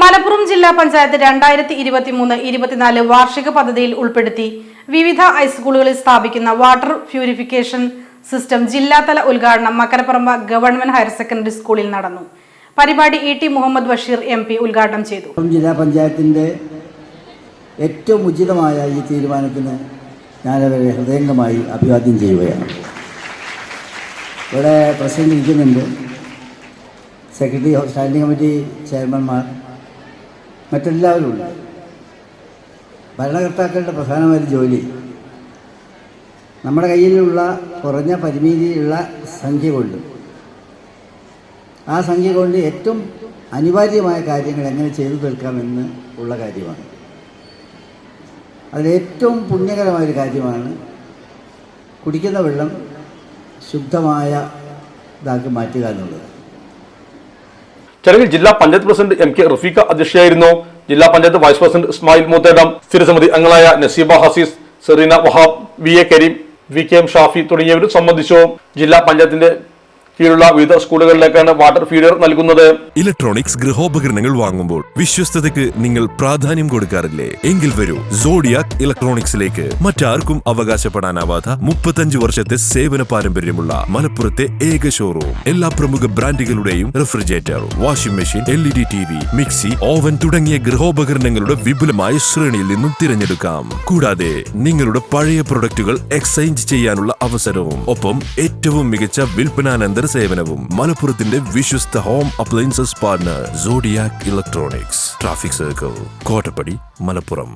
മലപ്പുറം ജില്ലാ പഞ്ചായത്ത് 2023-24 വാർഷിക പദ്ധതിയിൽ ഉൾപ്പെടുത്തി വിവിധ ഹൈസ്കൂളുകളിൽ സ്ഥാപിക്കുന്ന വാട്ടർ പ്യൂരിഫിക്കേഷൻ സിസ്റ്റം ജില്ലാതല ഉദ്ഘാടനം മക്കരപ്പറമ്പ് ഗവൺമെന്റ് ഹയർ സെക്കൻഡറി സ്കൂളിൽ നടന്നു. പരിപാടി ഇ.ടി. മുഹമ്മദ് ബഷീർ MP ഉദ്ഘാടനം ചെയ്തു. ജില്ലാ പഞ്ചായത്തിന്റെ ഏറ്റവും ഉചിതമായ ഈ തീരുമാനത്തിന് ഞാനവരെ ഹൃദയംഗമായി അഭിവാദ്യം ചെയ്യുകയാണ്. ഇവിടെ പ്രസിഡന്റ് ഇരിക്കുന്നുണ്ട്, സെക്രട്ടറി, സ്റ്റാൻഡിംഗ് കമ്മിറ്റി ചെയർമാൻമാർ, മറ്റെല്ലാവരും ഉണ്ട്. ഭരണകർത്താക്കളുടെ പ്രധാനമായ ജോലി നമ്മുടെ കയ്യിലുള്ള കുറഞ്ഞ പരിമിതിയുള്ള സംഖ്യ കൊണ്ട് ഏറ്റവും അനിവാര്യമായ കാര്യങ്ങൾ എങ്ങനെ ചെയ്തു തീർക്കാമെന്ന് ഉള്ള കാര്യമാണ്. അതിലേറ്റവും പുണ്യകരമായൊരു കാര്യമാണ് കുടിക്കുന്ന വെള്ളം ശുദ്ധമായ ഇതാക്കി മാറ്റുക എന്നുള്ളത്. ചടങ്ങിൽ ജില്ലാ പഞ്ചായത്ത് പ്രസിഡന്റ് MK റഫീഖ അധ്യക്ഷയായിരുന്നു. ജില്ലാ പഞ്ചായത്ത് വൈസ് പ്രസിഡന്റ് ഇസ്മായിൽ മൂത്തേടം, സ്ഥിരസമിതി അംഗങ്ങളായ നസീബ ഹസീസ്, സെറീന വഹാബ്, VA കരീം, VKM ഷാഫി തുടങ്ങിയവരും സംബന്ധിച്ചു. ജില്ലാ പഞ്ചായത്തിന്റെ കീഴിലുള്ള വിവിധ സ്കൂളുകളിലേക്കാണ് വാട്ടർ ഫീഡർ നൽകുന്നത്. ഇലക്ട്രോണിക്സ് ഗൃഹോപകരണങ്ങൾ വാങ്ങുമ്പോൾ വിശ്വസ്തതയ്ക്ക് നിങ്ങൾ പ്രാധാന്യം കൊടുക്കാറില്ലേ? എങ്കിൽ വരൂ സോഡിയാക് ഇലക്ട്രോണിക്സിലേക്ക്. മറ്റാർക്കും അവകാശപ്പെടാനാവാത്ത 35 വർഷത്തെ സേവന പാരമ്പര്യമുള്ള മലപ്പുറത്തെ ഏക ഷോറൂം. എല്ലാ പ്രമുഖ ബ്രാൻഡുകളുടെയും refrigerator, washing machine, LED TV, mixie, oven തുടങ്ങിയ ഗൃഹോപകരണങ്ങളുടെ വിപുലമായ ശ്രേണിയിൽ നിന്നും തിരഞ്ഞെടുക്കാം. കൂടാതെ നിങ്ങളുടെ പഴയ പ്രൊഡക്റ്റുകൾ എക്സ്ചേഞ്ച് ചെയ്യാനുള്ള അവസരവും, ഒപ്പം ഏറ്റവും മികച്ച വിൽപ്പനാനന്തര സേവനവും. മലപ്പുറത്തിന്റെ വിശ്വസ്ത home appliances partner Zodiac electronics, traffic circle, Kottappadi, Malappuram.